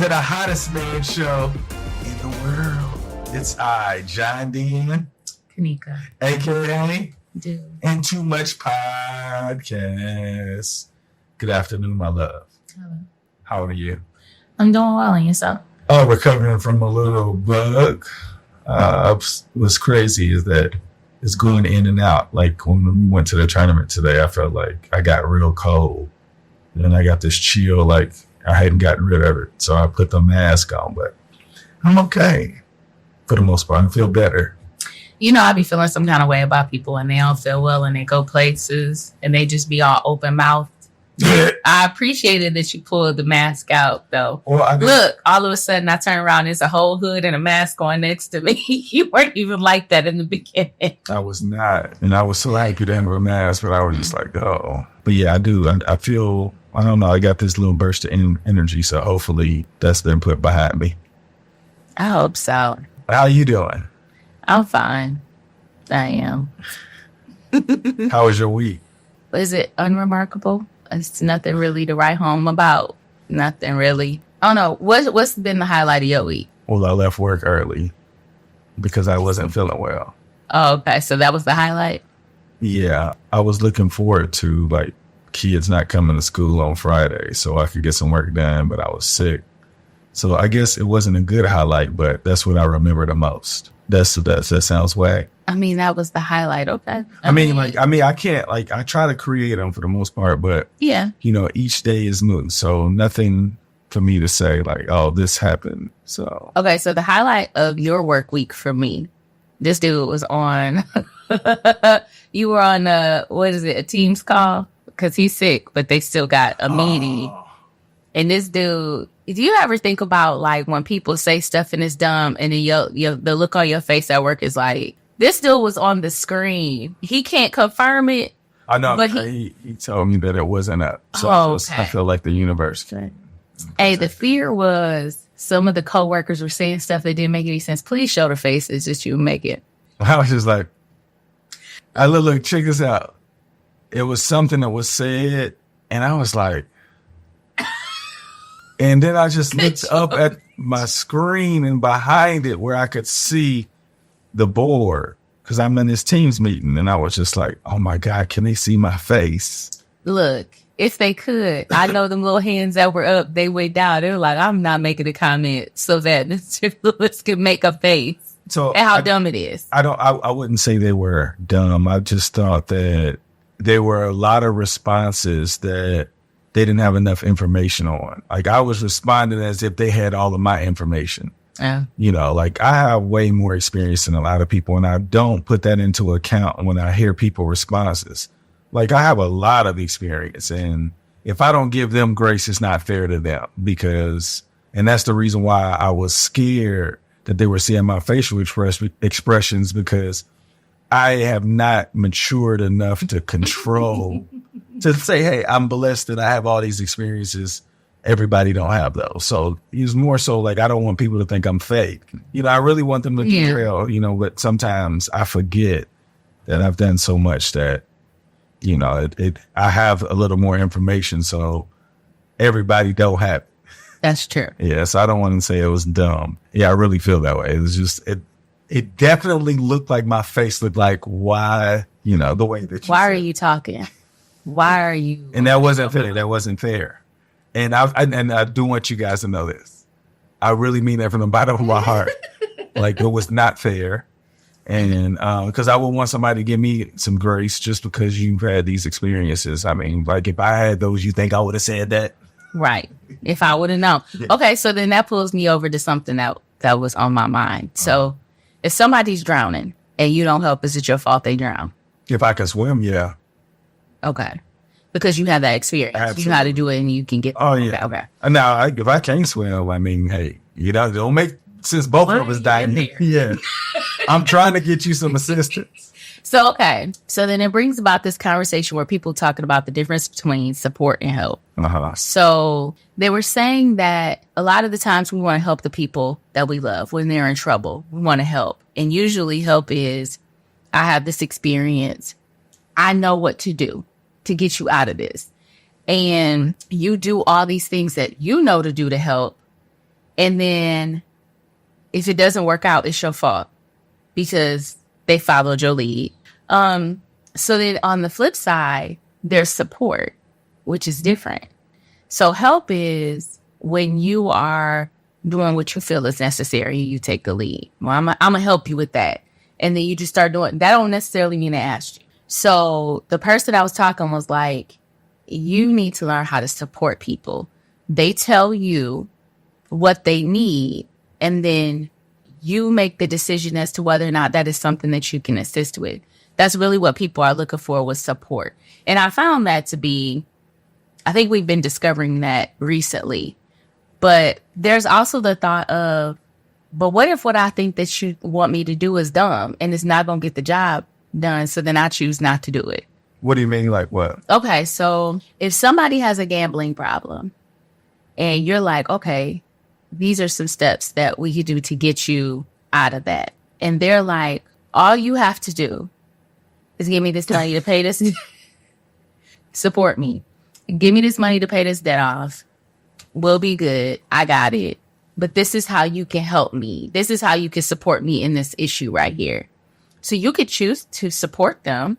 to the hottest man show in the world. It's I, John Dean, Canika, aka Dude, and Too Much Podcast. Good afternoon, my love. hello. How are you? I'm doing well, and yourself? Oh, recovering from a little bug. What's crazy is that it's going in and out. Like when we went to the tournament today, I felt like I got real cold. And then I got this chill, like I hadn't gotten rid of it. So I put the mask on, but I'm okay. For the most part, I feel better. You know, I be feeling some kind of way about people and they don't feel well and they go places and they just be all open mouthed. I appreciated that you pulled the mask out, though. Well, Look, all of a sudden I turn around, there's a whole hood and a mask on next to me. You weren't even like that in the beginning. I was not. And I was so happy to have a mask, but I was just like, oh. But yeah, I do. I feel, I don't know, I got this little burst of energy, so hopefully that's been put behind me. I hope so. How you doing? I'm fine. I am. How was your week? Is it unremarkable? It's nothing really to write home about. Nothing really. I don't know. What's been the highlight of your week? Well, I left work early because I wasn't feeling well. Oh, okay. So that was the highlight? Yeah. I was looking forward to like kids not coming to school on Friday so I could get some work done, but I was sick. So I guess it wasn't a good highlight, but that's what I remember the most. That sounds whack. I mean, that was the highlight. Okay. I can't, like, I try to create them for the most part, but yeah, you know, each day is new. So nothing for me to say like, oh, this happened. So. Okay. So the highlight of your work week for me, this dude was on, you were on a Teams call because he's sick, but they still got a meeting. Oh. And this dude, do you ever think about like when people say stuff and it's dumb and then the look on your face at work is like, this dude was on the screen. He can't confirm it. I know, but he told me that it wasn't up. So okay. I feel like the universe came. Hey, the fear was some of the coworkers were saying stuff that didn't make any sense. Please show the faces that you make it. I was just like, look, check this out. It was something that was said, and I was like, and then I just looked up at my screen and behind it where I could see the board because I'm in this Teams meeting. And I was just like, oh, my God, can they see my face? Look, if they could, I know them little hands that were up, they went down. They were like, I'm not making a comment so that Mr. Lewis can make a face. So and how dumb it is. I wouldn't say they were dumb. I just thought that there were a lot of responses that they didn't have enough information on. Like I was responding as if they had all of my information. Yeah. You know, like I have way more experience than a lot of people and I don't put that into account when I hear people responses. Like I have a lot of experience and if I don't give them grace, it's not fair to them and that's the reason why I was scared that they were seeing my facial expressions because I have not matured enough to control to say, hey, I'm blessed that I have all these experiences. Everybody don't have those. So it's more so like, I don't want people to think I'm fake. You know, I really want them to trail, you know, but sometimes I forget that I've done so much that, you know, I have a little more information. So everybody don't have it. That's true. Yeah. So I don't want to say it was dumb. Yeah. I really feel that way. It was just, it definitely looked like my face looked like, why, you know, the way that why are you talking? Why are you? And that wasn't fair. That wasn't fair. And I do want you guys to know this. I really mean that from the bottom of my heart. Like it was not fair. And because I would want somebody to give me some grace just because you've had these experiences. I mean, like if I had those, you think I would have said that? Right. If I would have known. Yeah. Okay. So then that pulls me over to something that was on my mind. So if somebody's drowning and you don't help, is it your fault they drown? If I can swim, yeah. Okay. Because you have that experience. Absolutely. You know how to do it and you can get. Oh, yeah. Okay. Now, if I can't swim, I mean, hey, you know, don't make since both of us dying. Yeah. I'm trying to get you some assistance. So, okay. So then it brings about this conversation where people talking about the difference between support and help. Uh-huh. So they were saying that a lot of the times we want to help the people that we love when they're in trouble. We want to help. And usually help is, I have this experience. I know what to do to get you out of this. And you do all these things that you know to do to help. And then if it doesn't work out, it's your fault because they followed your lead. So then on the flip side, there's support, which is different. So help is when you are doing what you feel is necessary, you take the lead. Well, I'm going to help you with that. And then you just start doing, that don't necessarily mean they asked you. So the person I was talking was like, you need to learn how to support people. They tell you what they need, and then you make the decision as to whether or not that is something that you can assist with. That's really what people are looking for with support. And I found that to be, I think we've been discovering that recently. But there's also the thought of, but what if what I think that you want me to do is dumb and it's not going to get the job done, so then I choose not to do it? What do you mean, like what? Okay, so if somebody has a gambling problem and you're like, okay, these are some steps that we could do to get you out of that. And they're like, all you have to do is give me this money to pay this. Support me. Give me this money to pay this debt off. We'll be good. I got it. But this is how you can help me. This is how you can support me in this issue right here. So you could choose to support them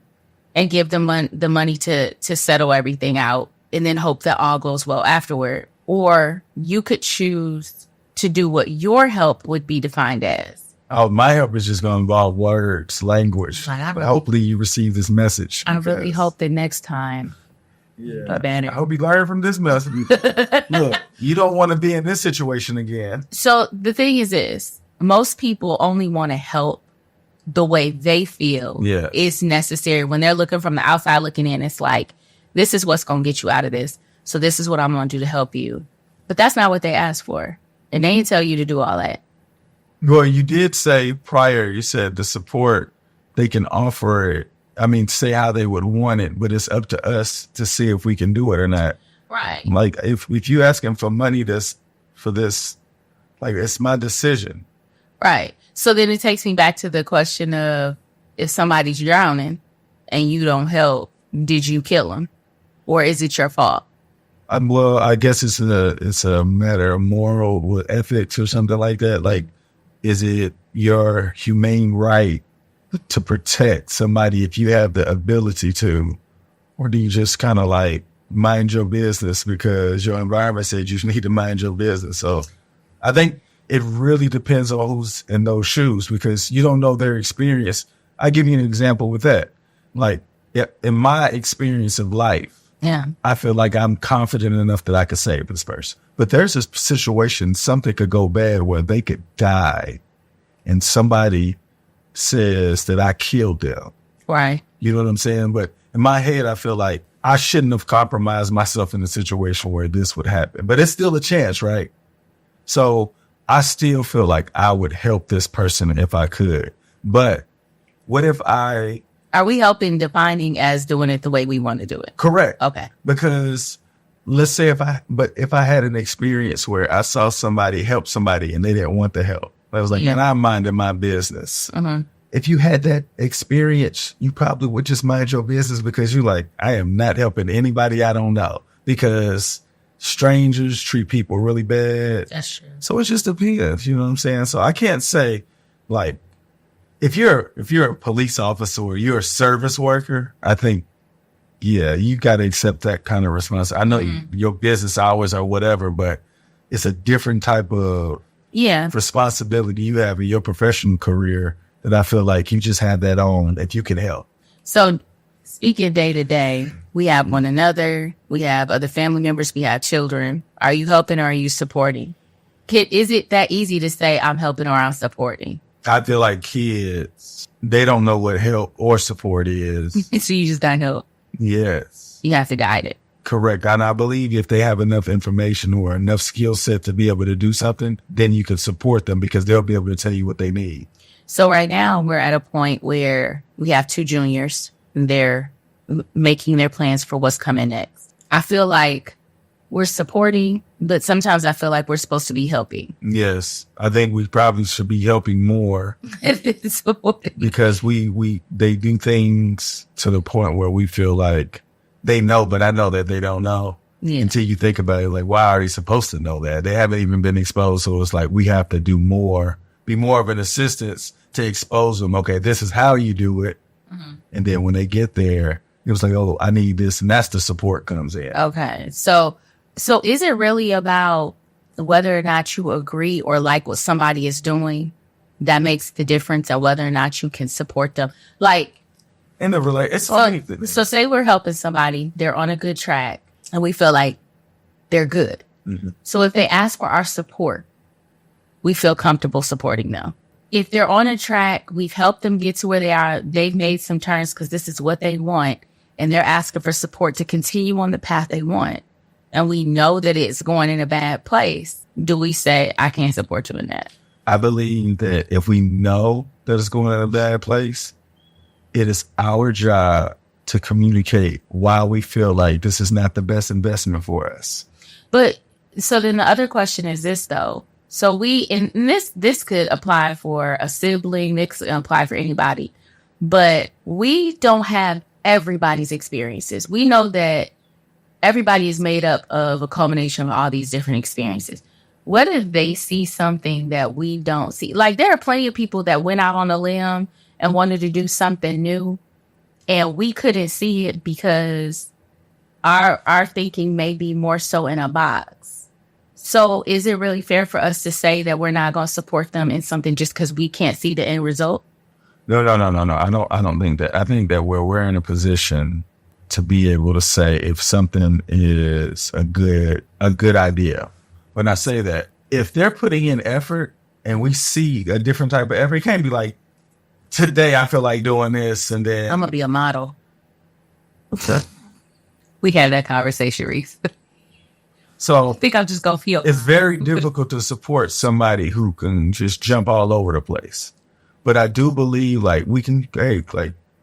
and give them the money to settle everything out and then hope that all goes well afterward. Or you could choose to do what your help would be defined as. Oh, my help is just going to involve words, language. Hopefully you receive this message. I really hope that next time. Yeah. I hope you learn from this message. Look, you don't want to be in this situation again. So the thing is this, most people only want to help the way they feel is necessary. When they're looking from the outside looking in, it's like, this is what's going to get you out of this. So this is what I'm going to do to help you. But that's not what they asked for. And they didn't tell you to do all that. Well, you did say prior, you said the support, they can offer it. I mean, say how they would want it, but it's up to us to see if we can do it or not. Right. Like if you asking for money for this, like it's my decision. Right. So then it takes me back to the question of if somebody's drowning and you don't help, did you kill them? Or is it your fault? Well, I guess it's a matter of moral ethics or something like that. Like, is it your humane right to protect somebody if you have the ability to? Or do you just kind of like mind your business because your environment said you need to mind your business? So I think it really depends on who's in those shoes because you don't know their experience. I give you an example with that. Like in my experience of life, I feel like I'm confident enough that I could save this person. But there's a situation, something could go bad where they could die and somebody says that I killed them. Right. You know what I'm saying? But in my head, I feel like I shouldn't have compromised myself in a situation where this would happen. But it's still a chance, right? So I still feel like I would help this person if I could. But what if Are we helping defining as doing it the way we want to do it? Correct. Okay. Because let's say if I had an experience where I saw somebody help somebody and they didn't want the help. I was like, and I minded my business. Mm-hmm. If you had that experience, you probably would just mind your business because you're like, I am not helping anybody I don't know because strangers treat people really bad. That's true. So it's just depends, you know what I'm saying? So I can't say like, if you're a police officer or you're a service worker, I think, you got to accept that kind of responsibility. I know your business hours or whatever, but it's a different type of responsibility you have in your professional career that I feel like you just have that on if you can help. So speaking day to day, we have one another, we have other family members, we have children. Are you helping or are you supporting? Is it that easy to say I'm helping or I'm supporting? I feel like kids, they don't know what help or support is. So you just don't help. Yes. You have to guide it. Correct. And I believe if they have enough information or enough skill set to be able to do something, then you can support them because they'll be able to tell you what they need. So right now we're at a point where we have 2 juniors and they're making their plans for what's coming next. I feel like we're supporting, but sometimes I feel like we're supposed to be helping. Yes. I think we probably should be helping more because they do things to the point where we feel like they know, but I know that they don't know. Yeah. until you think about it. Like, why are they supposed to know that? They haven't even been exposed. So it's like, we have to do more, be more of an assistance to expose them. Okay, this is how you do it. And then when they get there, it was like, oh, I need this. And that's the support comes in. Okay. So is it really about whether or not you agree or like what somebody is doing that makes the difference of whether or not you can support them? Like, In the it's so say we're helping somebody, they're on a good track and we feel like they're good. So if they ask for our support, we feel comfortable supporting them. If they're on a track, we've helped them get to where they are. They've made some turns because this is what they want. And they're asking for support to continue on the path they want. And we know that it's going in a bad place. Do we say, I can't support you in that? I believe that if we know that it's going in a bad place, it is our job to communicate why we feel like this is not the best investment for us. But so then the other question is this, though. So this could apply for a sibling, this could apply for anybody, but we don't have everybody's experiences. We know that everybody is made up of a culmination of all these different experiences. What if they see something that we don't see? Like, there are plenty of people that went out on a limb and wanted to do something new, and we couldn't see it because our thinking may be more so in a box. So is it really fair for us to say that we're not going to support them in something just because we can't see the end result? No. I don't think that. I think that we're in a position to be able to say if something is a good idea. When I say that, if they're putting in effort and we see a different type of effort, it can't be like, today I feel like doing this, and then I'm going to be a model. We had that conversation, Reese. So I think I'm just going to feel. It's very difficult to support somebody who can just jump all over the place. But I do believe, like, we can,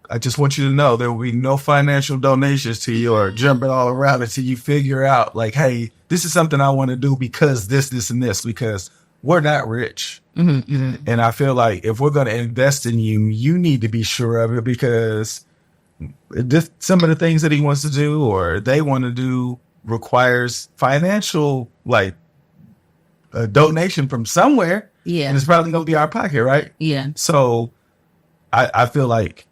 I just want you to know there will be no financial donations to you or jumping all around until you figure out, like, hey, this is something I want to do because this, and this, because we're not rich. And I feel like if we're going to invest in you, you need to be sure of it, because some of the things that he wants to do or they want to do requires financial, like, a donation from somewhere. Yeah. And it's probably going to be our pocket, right? Yeah. So I feel like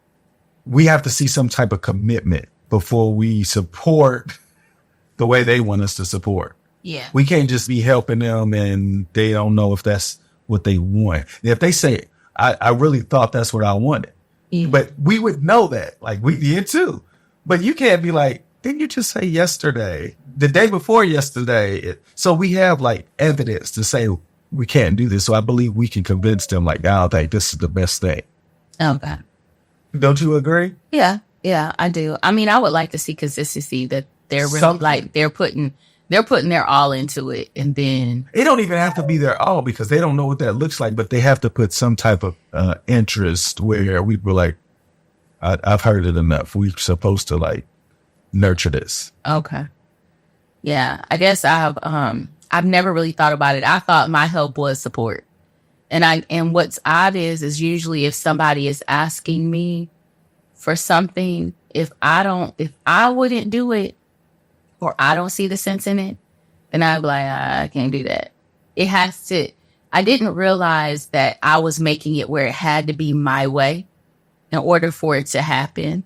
we have to see some type of commitment before we support the way they want us to support. Yeah. We can't just be helping them and they don't know if that's what they want. If they say, I really thought that's what I wanted, but we would know that, like, we did too. But you can't be like, didn't you just say yesterday, the day before yesterday? So we have, like, evidence to say we can't do this. So I believe we can convince them, like, I don't think this is the best thing. Okay. Don't you agree? Yeah, I do. I mean, I would like to see consistency, that they're really like they're putting their all into it, and then it don't even have to be their all, because they don't know what that looks like, but they have to put some type of interest where we were like, I've heard it enough. We're supposed to, like, nurture this. Okay. Yeah, I guess I've never really thought about it. I thought my help was support. And what's odd is usually if somebody is asking me for something, if I wouldn't do it or I don't see the sense in it, then I'd be like, I can't do that. It has to. I didn't realize that I was making it where it had to be my way in order for it to happen.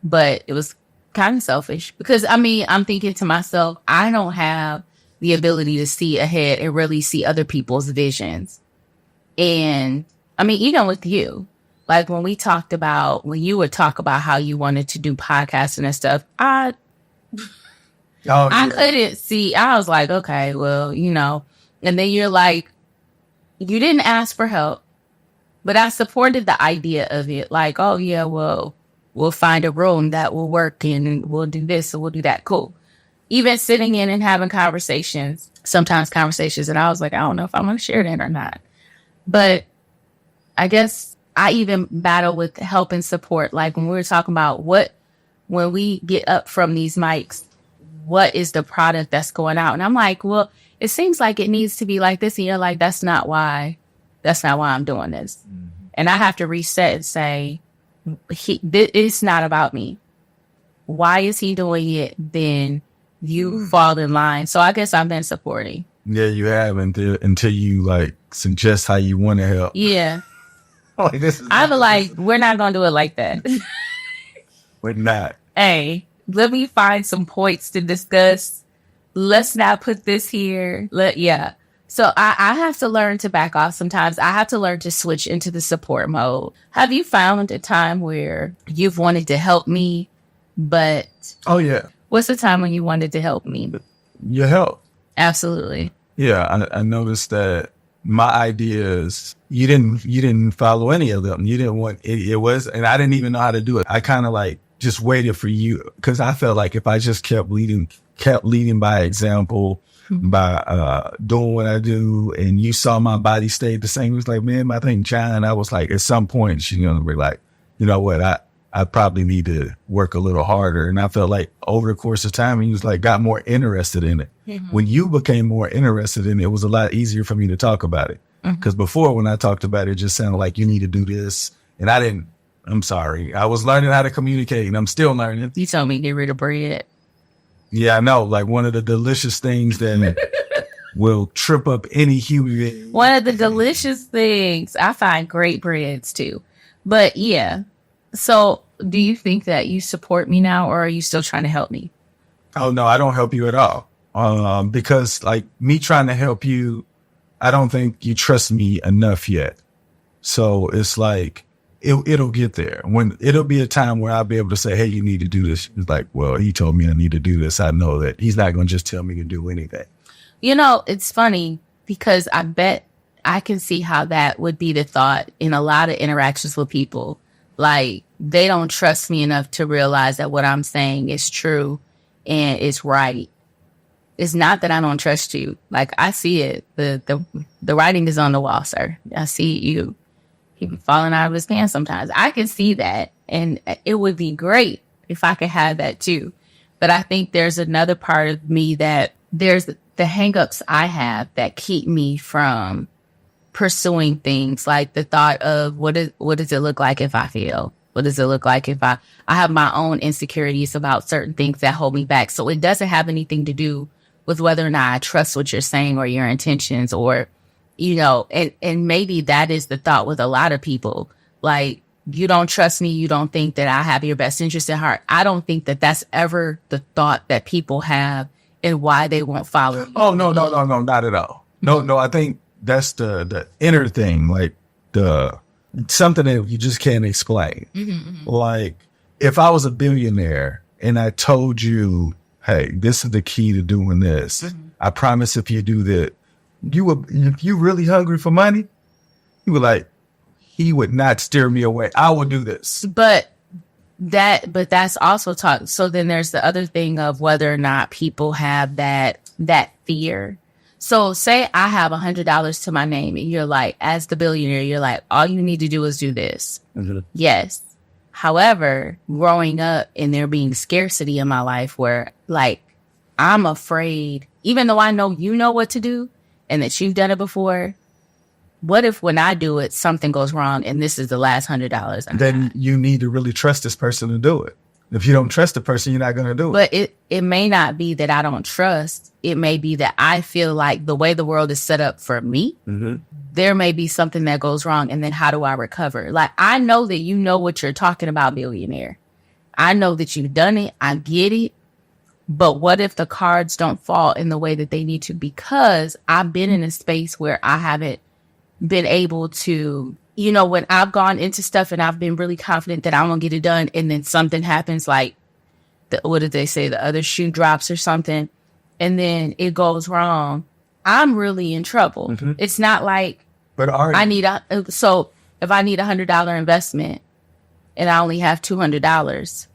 But it was kind of selfish, because, I mean, I'm thinking to myself, I don't have the ability to see ahead and really see other people's visions. And I mean, even with you, like when you would talk about how you wanted to do podcasting and stuff, I couldn't see. I was like, okay, well, and then you're like, you didn't ask for help, but I supported the idea of it. Like, oh yeah, well, we'll find a room that will work and we'll do this and we'll do that. Cool. Even sitting in and having conversations, and I was like, I don't know if I'm going to share that or not. But I guess I even battle with help and support. Like when we were talking about when we get up from these mics, what is the product that's going out? And I'm like, well, it seems like it needs to be like this. And you're like, that's not why I'm doing this. Mm-hmm. And I have to reset and say, it's not about me. Why is he doing it? Then you fall in line. So I guess I've been supporting. Yeah, you have until you like suggest how you want to help. Yeah. Like, this is I feel like we're not going to do it like that. we're not. Hey, let me find some points to discuss. Let's not put this here. Yeah. So I have to learn to back off sometimes. I have to learn to switch into the support mode. Have you found a time where you've wanted to help me, but... Oh, yeah. What's the time when you wanted to help me? Your help. Absolutely. Yeah, I noticed that my ideas, you didn't follow any of them. You didn't want it was, and I didn't even know how to do it. I kind of like just waited for you because I felt like if I just kept leading by example, by doing what I do, and you saw my body stayed the same. It was like, man, I think John, I was like, at some point, she's gonna be like, you know what, I probably need to work a little harder. And I felt like over the course of time, he was like, got more interested in it. Mm-hmm. When you became more interested in it, it was a lot easier for me to talk about it. Because before, when I talked about it, it just sounded like you need to do this. And I'm sorry. I was learning how to communicate and I'm still learning. You told me to get rid of bread. Yeah, I know. Like one of the delicious things that will trip up any human being. One of the delicious things. I find great breads too. But yeah. So do you think that you support me now or are you still trying to help me? Oh, no, I don't help you at all. Because like me trying to help you, I don't think you trust me enough yet. So it's like, it'll get there. When it'll be a time where I'll be able to say, hey, you need to do this. It's like, well, he told me I need to do this. I know that he's not going to just tell me to do anything. You know, it's funny because I bet I can see how that would be the thought in a lot of interactions with people. Like, they don't trust me enough to realize that what I'm saying is true and it's right. It's not that I don't trust you. Like, I see it. The writing is on the wall, sir. I see you. He be falling out of his pants sometimes. I can see that. And it would be great if I could have that too. But I think there's another part of me that there's the hangups I have that keep me from pursuing things, like the thought of what does it look like if I fail? What does it look like if I have my own insecurities about certain things that hold me back? So it doesn't have anything to do with whether or not I trust what you're saying or your intentions or, you know, and maybe that is the thought with a lot of people. Like, you don't trust me. You don't think that I have your best interest at heart. I don't think that that's ever the thought that people have and why they won't follow. Oh, no, not at all. No, I think that's the inner thing, like something that you just can't explain. Mm-hmm. Like if I was a billionaire and I told you, hey, this is the key to doing this. Mm-hmm. I promise if you do that, if you really hungry for money, you would like, he would not steer me away. I will do this. But that's also talk. So then there's the other thing of whether or not people have that fear. So say I have $100 to my name and you're like, as the billionaire, you're like, all you need to do is do this. Mm-hmm. Yes. However, growing up and there being scarcity in my life where like, I'm afraid, even though I know you know what to do and that you've done it before, what if when I do it, something goes wrong and this is the last $100? Then you need to really trust this person to do it. If you don't trust the person, you're not going to do it. But it may not be that I don't trust. It may be that I feel like the way the world is set up for me, mm-hmm. there may be something that goes wrong. And then how do I recover? Like, I know that you know what you're talking about, billionaire. I know that you've done it. I get it. But what if the cards don't fall in the way that they need to? Because I've been in a space where I haven't been able to, you know, when I've gone into stuff and I've been really confident that I'm going to get it done. And then something happens like, what did they say? The other shoe drops or something. And then it goes wrong. I'm really in trouble. Mm-hmm. It's not like so if I need $100 investment and I only have $200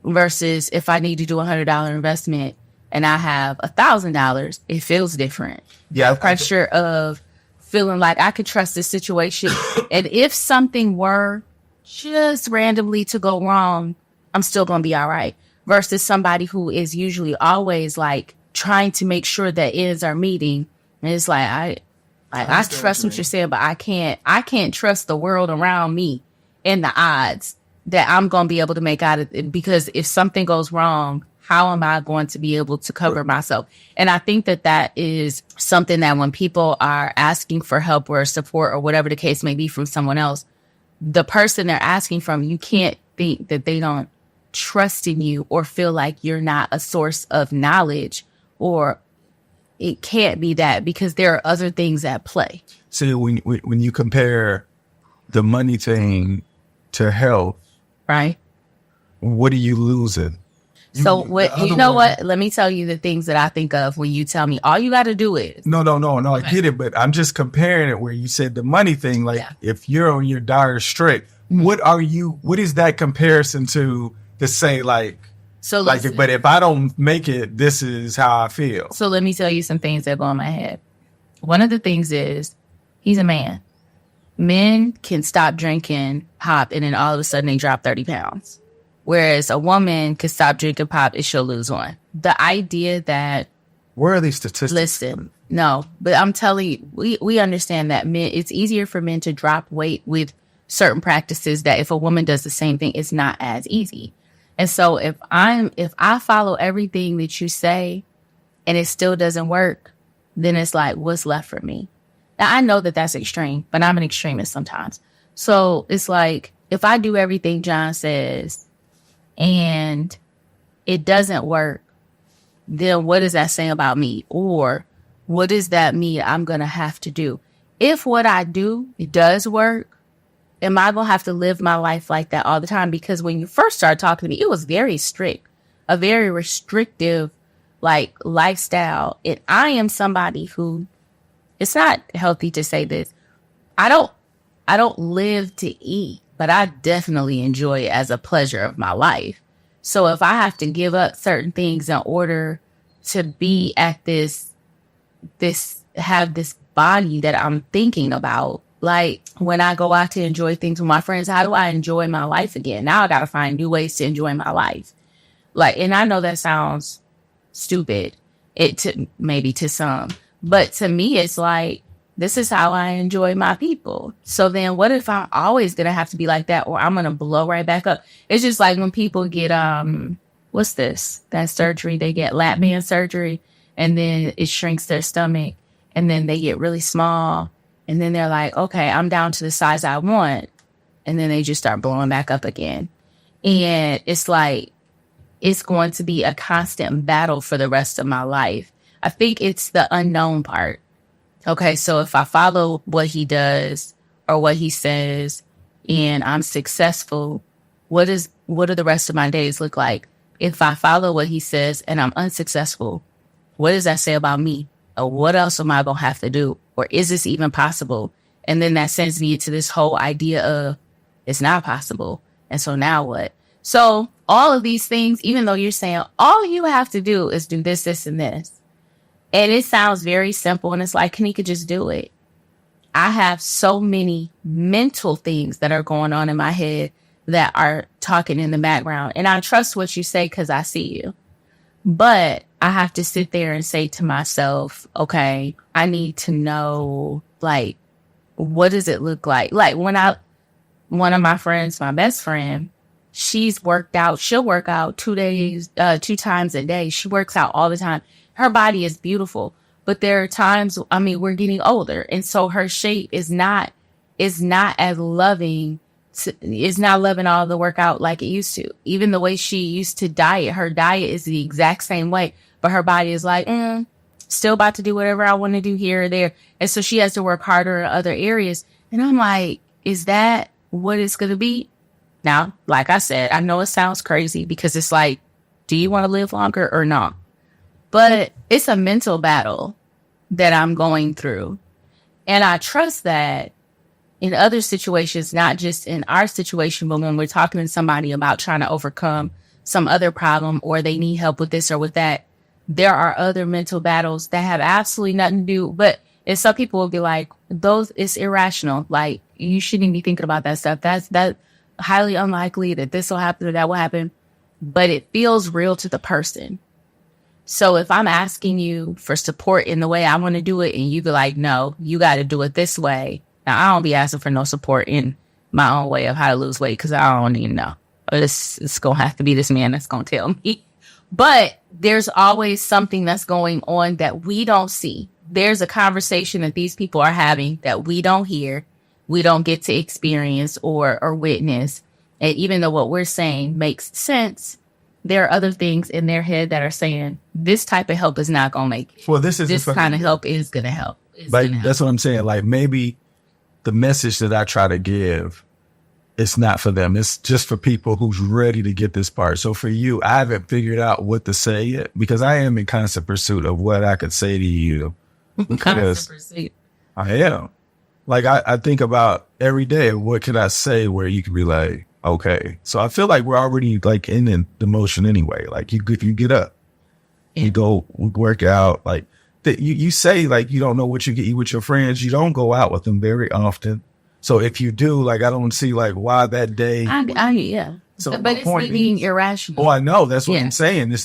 versus if I need to do $100 investment and I have $1,000, it feels different. Yeah. The pressure of feeling like I could trust this situation. And if something were just randomly to go wrong, I'm still going to be all right. Versus somebody who is usually always like trying to make sure that ends are meeting. And it's like, I trust what you're saying, but I can't trust the world around me and the odds that I'm going to be able to make out of it. Because if something goes wrong, how am I going to be able to cover myself? And I think that that is something that when people are asking for help or support or whatever the case may be from someone else, the person they're asking from, you can't think that they don't trust in you or feel like you're not a source of knowledge, or it can't be that, because there are other things at play. So when you compare the money thing to health, right? What are you losing? So what, you know what? Let me tell you the things that I think of when you tell me all you got to do is. No. I get it, but I'm just comparing it where you said the money thing. Like if you're on your dire strait, what is that comparison to say like, so like, but if I don't make it, this is how I feel. So let me tell you some things that go in my head. One of the things is he's a man. Men can stop drinking pop and then all of a sudden they drop 30 pounds. Whereas a woman could stop drinking pop and she'll lose one. The idea that... Where are these statistics? Listen, no, but I'm telling you, we understand that men, it's easier for men to drop weight with certain practices that if a woman does the same thing, it's not as easy. And so if I follow everything that you say and it still doesn't work, then it's like, what's left for me? Now, I know that that's extreme, but I'm an extremist sometimes. So it's like, if I do everything John says and it doesn't work, then what does that say about me? Or what does that mean I'm going to have to do? If what I do, it does work, am I going to have to live my life like that all the time? Because when you first started talking to me, it was very strict, a very restrictive, like, lifestyle. And I am somebody who, it's not healthy to say this, I don't live to eat, but I definitely enjoy it as a pleasure of my life. So if I have to give up certain things in order to be at have this body that I'm thinking about, like when I go out to enjoy things with my friends, how do I enjoy my life again? Now I got to find new ways to enjoy my life. Like, and I know that sounds stupid, maybe to some, but to me, it's like, this is how I enjoy my people. So then what if I'm always going to have to be like that, or I'm going to blow right back up? It's just like when people get, what's this? That surgery, they get lap band surgery, and then it shrinks their stomach, and then they get really small. And then they're like, okay, I'm down to the size I want. And then they just start blowing back up again. And it's like, it's going to be a constant battle for the rest of my life. I think it's the unknown part. Okay, so if I follow what he does or what he says and I'm successful, what do the rest of my days look like? If I follow what he says and I'm unsuccessful, what does that say about me? Or what else am I going to have to do? Or is this even possible? And then that sends me to this whole idea of it's not possible. And so now what? So all of these things, even though you're saying all you have to do is do this, this, and this. And it sounds very simple. And it's like, Canika, just do it. I have so many mental things that are going on in my head that are talking in the background. And I trust what you say because I see you. But I have to sit there and say to myself, okay, I need to know, like, what does it look like? Like one of my friends, my best friend, she's worked out. She'll work out 2 times a day. She works out all the time. Her body is beautiful, but there are times, I mean, we're getting older. And so her shape is not as loving. It's not loving all the workout like it used to. Even the way she used to diet, her diet is the exact same way, but her body is like, still about to do whatever I want to do here or there. And so she has to work harder in other areas. And I'm like, is that what it's going to be? Now, like I said, I know it sounds crazy because it's like, do you want to live longer or not? But it's a mental battle that I'm going through. And I trust that in other situations, not just in our situation, but when we're talking to somebody about trying to overcome some other problem or they need help with this or with that, there are other mental battles that have absolutely nothing to do. But and some people will be like, it's irrational. Like, you shouldn't be thinking about that stuff. That's highly unlikely that this will happen or that will happen. But it feels real to the person. So if I'm asking you for support in the way I want to do it and you be like, no, you got to do it this way. Now, I don't be asking for no support in my own way of how to lose weight because I don't even know. It's going to have to be this man that's going to tell me. But there's always something that's going on that we don't see. There's a conversation that these people are having that we don't hear, we don't get to experience or witness. And even though what we're saying makes sense, there are other things in their head that are saying this type of help is not going to make it. Well, this kind of help is going to help. Like, that's what I'm saying. Like, maybe the message that I try to give, it's not for them. It's just for people who's ready to get this part. So for you, I haven't figured out what to say yet because I am in constant pursuit of what I could say to you. Because I am. Like, I think about every day, what can I say where you can be like, okay. So I feel like we're already like in the motion anyway. Like if you get up, you go work out, like you say like you don't know what you can eat with your friends. You don't go out with them very often. So if you do, like, I don't see like why that day. Yeah. So but it's being irrational. Oh, I know. That's what I'm saying.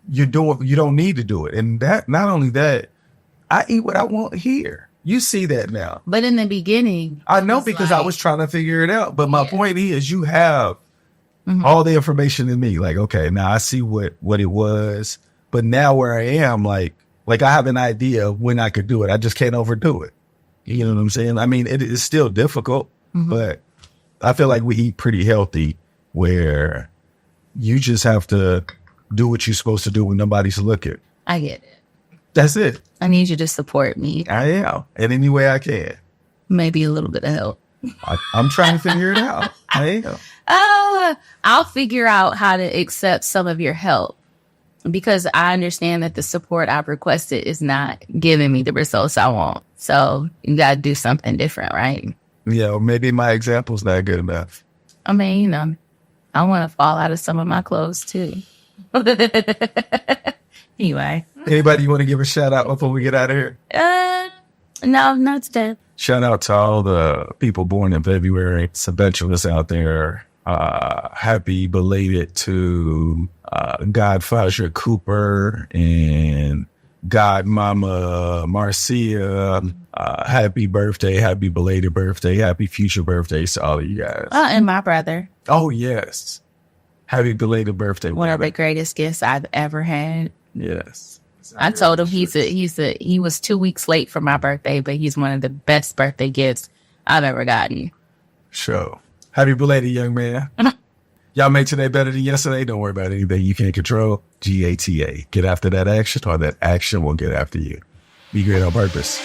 You don't need to do it. And that, not only that, I eat what I want here. You see that now. But in the beginning, I know because I was trying to figure it out. But my point is you have all the information in me. Like, okay, now I see what it was. But now where I am, like I have an idea of when I could do it. I just can't overdo it. You know what I'm saying? I mean, it is still difficult, but I feel like we eat pretty healthy where you just have to do what you're supposed to do when nobody's looking. I get it. That's it. I need you to support me. I am. In any way I can. Maybe a little bit of help. I'm trying to figure it out. I am. I'll figure out how to accept some of your help because I understand that the support I've requested is not giving me the results I want. So you got to do something different, right? Yeah, or maybe my example's not good enough. I mean, you know, I want to fall out of some of my clothes too. Anyway. Anybody you want to give a shout out before we get out of here? No, not today. Shout out to all the people born in February. Sabbatuous out there. Happy belated to Godfather Cooper and Godmama Marcia. Happy birthday, happy belated birthday, happy future birthdays to all of you guys. And my brother. Oh, yes. Happy belated birthday. One of the greatest gifts I've ever had. Yes. I told him he was 2 weeks late for my birthday, but he's one of the best birthday gifts I've ever gotten. Sure. Happy belated, young man. Y'all make today better than yesterday. Don't worry about anything you can't control. GATA. Get after that action or that action will get after you. Be great on purpose.